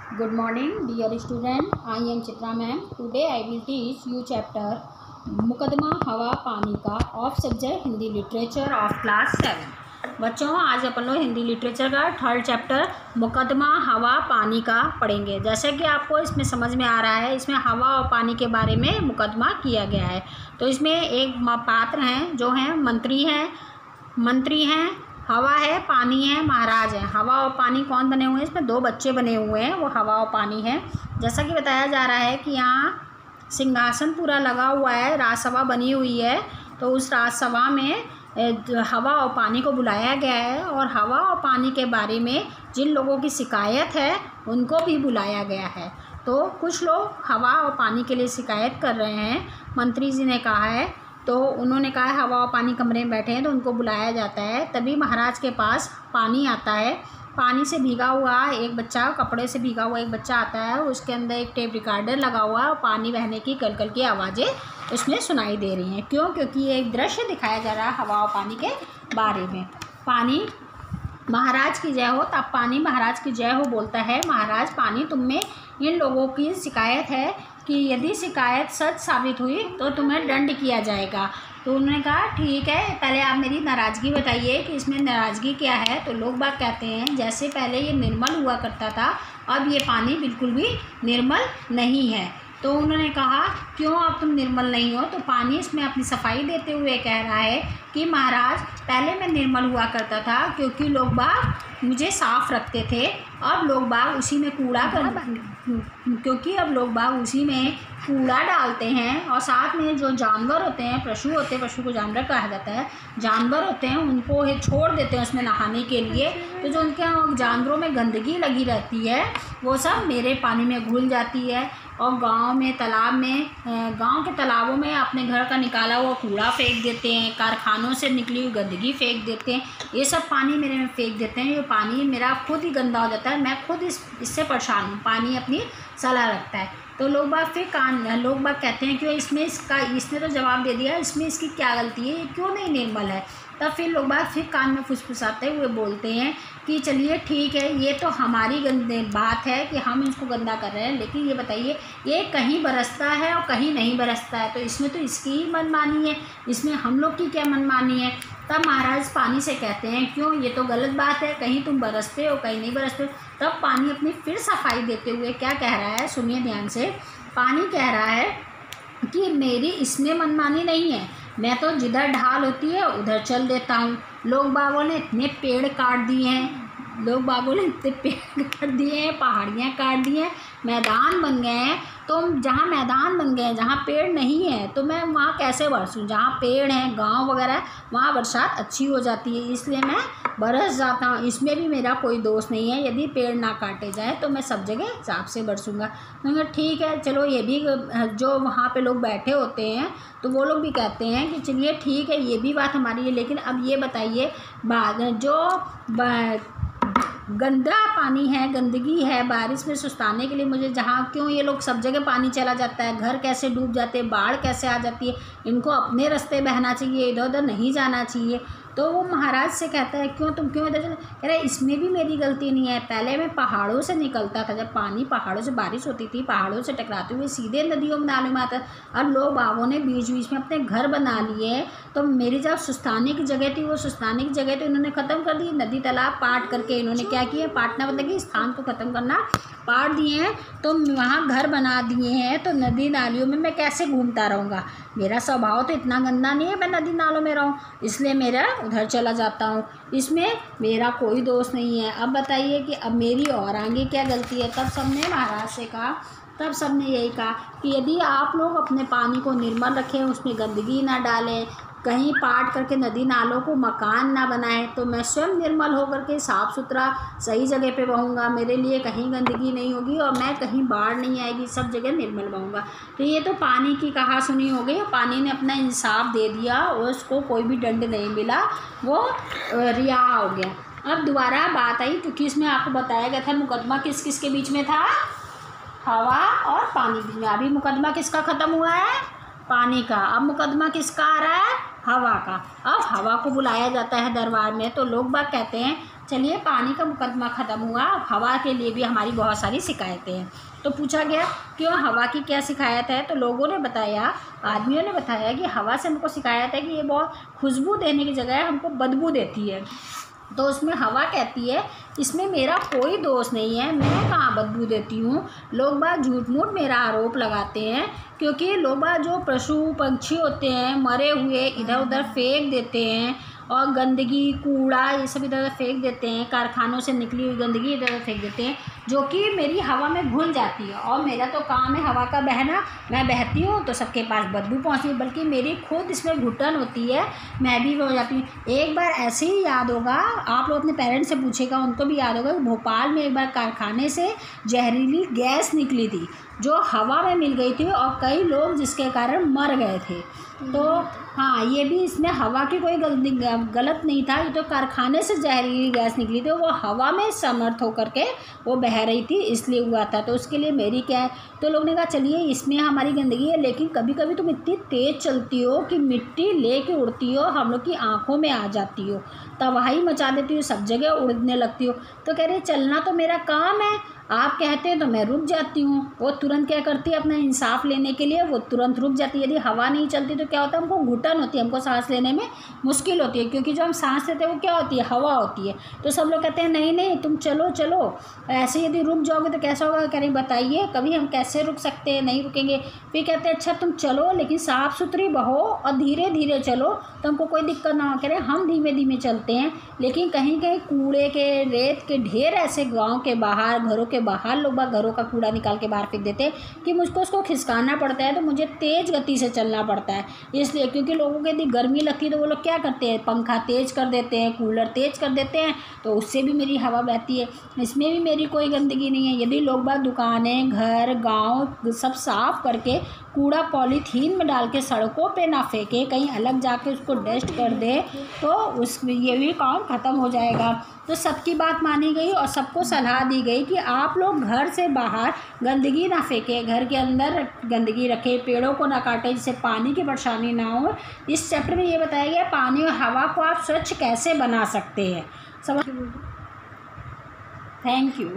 Good morning, dear student. I am Chitra ma'am. Today I will teach you chapter मुकदमा हवा पानी का of subject Hindi literature of class 7। बच्चों, आज अपन लोग हिंदी लिटरेचर का थर्ड चैप्टर मुकदमा हवा पानी का पढ़ेंगे। जैसे कि आपको इसमें समझ में आ रहा है, इसमें हवा और पानी के बारे में मुकदमा किया गया है। तो इसमें एक पात्र हैं जो हैं मंत्री हैं, हवा है, पानी है, महाराज है। हवा और पानी कौन बने हुए हैं? इसमें दो बच्चे बने हुए हैं, वो हवा और पानी है। जैसा कि बताया जा रहा है कि यहाँ सिंहासन पूरा लगा हुआ है, राजसभा बनी हुई है। तो उस राजसभा में हवा और पानी को बुलाया गया है और हवा और पानी के बारे में जिन लोगों की शिकायत है उनको भी बुलाया गया है। तो कुछ लोग हवा और पानी के लिए शिकायत कर रहे हैं, मंत्री जी ने कहा है। तो उन्होंने कहा है हवा और पानी कमरे में बैठे हैं, तो उनको बुलाया जाता है। तभी महाराज के पास पानी आता है। पानी से भीगा हुआ एक बच्चा, कपड़े से भीगा हुआ एक बच्चा आता है। उसके अंदर एक टेप रिकॉर्डर लगा हुआ है और पानी बहने की कल की आवाज़ें उसमें सुनाई दे रही हैं। क्यों? क्योंकि ये एक दृश्य दिखाया जा रहा है हवा और पानी के बारे में। पानी महाराज की जय हो, तब पानी महाराज की जय हो बोलता है। महाराज पानी, तुम में इन लोगों की शिकायत है कि यदि शिकायत सच साबित हुई तो तुम्हें दंड किया जाएगा। तो उन्होंने कहा ठीक है, पहले आप मेरी नाराज़गी बताइए कि इसमें नाराज़गी क्या है। तो लोग बाग कहते हैं जैसे पहले ये निर्मल हुआ करता था, अब ये पानी बिल्कुल भी निर्मल नहीं है। तो उन्होंने कहा क्यों अब तुम निर्मल नहीं हो? तो पानी इसमें अपनी सफाई देते हुए कह रहा है कि महाराज पहले मैं निर्मल हुआ करता था क्योंकि लोग बाग मुझे साफ़ रखते थे। अब लोग बाग उसी में उसी में कूड़ा डालते हैं। और साथ में जो जानवर होते हैं, पशु होते हैं, पशु को जानवर कहा जाता है, जानवर होते हैं उनको छोड़ देते हैं उसमें नहाने के लिए। तो जो उनके जानवरों में गंदगी लगी रहती है वो सब मेरे पानी में घुल जाती है। और गांव के तालाबों में अपने घर का निकाला हुआ कूड़ा फेंक देते हैं, कारखानों से निकली हुई गंदगी फेंक देते हैं, ये सब पानी मेरे में फेंक देते हैं। ये पानी मेरा खुद ही गंदा हो जाता है, मैं खुद इससे परेशान हूँ। पानी अपनी सलाह रखता है। तो लोग बाग कहते हैं कि इसने तो जवाब दे दिया, इसमें इसकी क्या गलती है, ये क्यों नहीं निर्मल है। तब फिर लोग बाग कान में फुसफुसाते हुए बोलते हैं कि चलिए ठीक है, ये तो हमारी बात है कि हम इसको गंदा कर रहे हैं, लेकिन ये बताइए ये कहीं बरसता है और कहीं नहीं बरसता है, तो इसमें तो इसकी ही मनमानी है, इसमें हम लोग की क्या मनमानी है। तब महाराज पानी से कहते हैं क्यों, ये तो गलत बात है, कहीं तुम बरसते हो कहीं नहीं बरसते हो। तब पानी अपनी फिर सफाई देते हुए क्या कह रहा है, सुनिए ध्यान से। पानी कह रहा है कि मेरी इसमें मनमानी नहीं है, मैं तो जिधर ढाल होती है उधर चल देता हूँ। लोग बागों ने इतने पेड़ काट दिए हैं, पहाड़ियाँ काट दी हैं, मैदान बन गए हैं। तो जहाँ मैदान बन गए हैं, जहाँ पेड़ नहीं है, तो मैं वहाँ कैसे बरसूँ? जहाँ पेड़ हैं, गांव वगैरह, वहाँ बरसात अच्छी हो जाती है, इसलिए मैं बरस जाता हूँ। इसमें भी मेरा कोई दोष नहीं है, यदि पेड़ ना काटे जाए तो मैं सब जगह हिसाब से बरसूँगा। तो ठीक है, चलो ये भी जो वहाँ पे लोग बैठे होते हैं तो वो लोग भी कहते हैं कि चलिए ठीक है, ये भी बात हमारी है, लेकिन अब ये बताइए गंदा पानी है, गंदगी है, बारिश में सुस्ताने के लिए मुझे क्यों ये लोग सब जगह पानी चला जाता है, घर कैसे डूब जाते हैं, बाढ़ कैसे आ जाती है, इनको अपने रास्ते बहना चाहिए, इधर उधर नहीं जाना चाहिए। तो वो महाराज से कहता है तुम क्यों इधर चले? कह रहे इसमें भी मेरी गलती नहीं है, पहले मैं पहाड़ों से निकलता था, जब पानी पहाड़ों से बारिश होती थी, पहाड़ों से टकराते हुए सीधे नदियों में नालों में आता। और लोग बागों ने बीच बीच में अपने घर बना लिए, तो मेरी जब सुस्ताने की जगह थी, वो सुस्ताने की जगह तो इन्होंने ख़त्म कर दी। नदी तालाब पाट करके इन्होंने क्या किया, पाटना मतलब कि स्थान को ख़त्म करना, पाट दिए हैं, तो वहाँ घर बना दिए हैं। तो नदी नालियों में मैं कैसे घूमता रहूँगा? मेरा स्वभाव तो इतना गंदा नहीं है मैं नदी नालों में रहूँ, इसलिए मेरा उधर चला जाता हूँ, इसमें मेरा कोई दोष नहीं है। अब बताइए कि अब मेरी और आगे क्या गलती है। तब सबने महाराज से कहा, तब सबने यही कहा कि यदि आप लोग अपने पानी को निर्मल रखें, उसमें गंदगी ना डालें, कहीं पाट करके नदी नालों को मकान ना बनाएं, तो मैं स्वयं निर्मल होकर के साफ़ सुथरा सही जगह पे बहूँगा, मेरे लिए कहीं गंदगी नहीं होगी और मैं कहीं बाढ़ नहीं आएगी, सब जगह निर्मल बहूँगा। तो ये तो पानी की कहा सुनी हो गई। पानी ने अपना इंसाफ दे दिया और उसको कोई भी दंड नहीं मिला, वो रिहा हो गया। अब दोबारा बात आई, क्योंकि इसमें आपको बताया गया था मुकदमा किस किस के बीच में था, हवा और पानी बीच में। अभी मुकदमा किसका ख़त्म हुआ है, पानी का। अब मुकदमा किसका आ रहा है, हवा का। अब हवा को बुलाया जाता है दरबार में, तो लोग बाग कहते हैं चलिए, पानी का मुकदमा ख़त्म हुआ। हवा के लिए भी हमारी बहुत सारी शिकायतें हैं। तो पूछा गया क्यों, हवा की क्या शिकायत है? तो लोगों ने बताया, आदमियों ने बताया कि हवा से हमको शिकायत है कि ये बहुत खुशबू देने की जगह हमको बदबू देती है। तो उसमें हवा कहती है इसमें मेरा कोई दोष नहीं है, मैं कहाँ बदबू देती हूँ। लोग बात झूठ मूठ मेरा आरोप लगाते हैं, क्योंकि लोग बात जो पशु पंछी होते हैं मरे हुए इधर उधर फेंक देते हैं, और गंदगी कूड़ा ये सब इधर उधर फेंक देते हैं, कारखानों से निकली हुई गंदगी इधर उधर फेंक देते हैं, जो कि मेरी हवा में घुल जाती है। और मेरा तो काम है हवा का बहना, मैं बहती हूँ तो सबके पास बदबू पहुँचती है, बल्कि मेरी खुद इसमें घुटन होती है, मैं भी हो जाती हूँ। एक बार ऐसे ही याद होगा, आप लोग अपने पेरेंट्स से पूछेगा, उनको भी याद होगा, भोपाल में एक बार कारखाने से जहरीली गैस निकली थी जो हवा में मिल गई थी, और कई लोग जिसके कारण मर गए थे। तो हाँ, ये भी इसमें हवा की कोई गलत नहीं था, ये तो कारखाने से जहरीली गैस निकली थी, वो हवा में समर्थ होकर के वो बह रही थी, इसलिए हुआ था। तो उसके लिए मेरी क्या है, तो लोग ने कहा चलिए इसमें हमारी गंदगी है, लेकिन कभी कभी तुम इतनी तेज़ चलती हो कि मिट्टी लेके उड़ती हो, हम लोग की आँखों में आ जाती हो, तबाही मचा देती हो, सब जगह उड़ने लगती हो। तो कह रही चलना तो मेरा काम है, आप कहते हैं तो मैं रुक जाती हूँ। वो तुरंत क्या करती है, अपना इंसाफ लेने के लिए वो तुरंत रुक जाती है। यदि हवा नहीं चलती तो क्या होता है, हमको घुटन होती है, हमको सांस लेने में मुश्किल होती है, क्योंकि जो हम सांस लेते हैं वो क्या होती है, हवा होती है। तो सब लोग कहते हैं नहीं नहीं तुम चलो चलो, ऐसे यदि रुक जाओगे तो कैसा होगा। कह रही बताइए कभी हम कैसे रुक सकते हैं, नहीं रुकेंगे। फिर कहते हैं अच्छा तुम चलो, लेकिन साफ़ सुथरी बहो और धीरे धीरे चलो, तो हमको कोई दिक्कत ना हो। कह रहे हम धीमे धीमे चलते हैं, लेकिन कहीं कहीं कूड़े के रेत के ढेर ऐसे गाँव के बाहर, घरों के बाहर लोग घरों का कूड़ा निकाल के बाहर फेंक देते हैं कि मुझको उसको खिसकाना पड़ता है, तो मुझे तेज़ गति से चलना पड़ता है। इसलिए क्योंकि लोगों को यदि गर्मी लगती है तो वो लोग क्या करते हैं, पंखा तेज़ कर देते हैं, कूलर तेज़ कर देते हैं, तो उससे भी मेरी हवा बहती है। इसमें भी मेरी कोई गंदगी नहीं है। यदि लोग बाग दुकानें घर गाँव सब साफ़ करके कूड़ा पॉलीथीन में डाल के सड़कों पे ना फेंके, कहीं अलग जाके उसको डस्ट कर दे, तो उस ये भी काम ख़त्म हो जाएगा। तो सबकी बात मानी गई और सबको सलाह दी गई कि आप लोग घर से बाहर गंदगी ना फेंकें, घर के अंदर गंदगी रखें, पेड़ों को ना काटें, जिससे पानी की परेशानी ना हो। इस चैप्टर में ये बताया गया पानी और हवा को आप स्वच्छ कैसे बना सकते हैं। समझ। Thank you.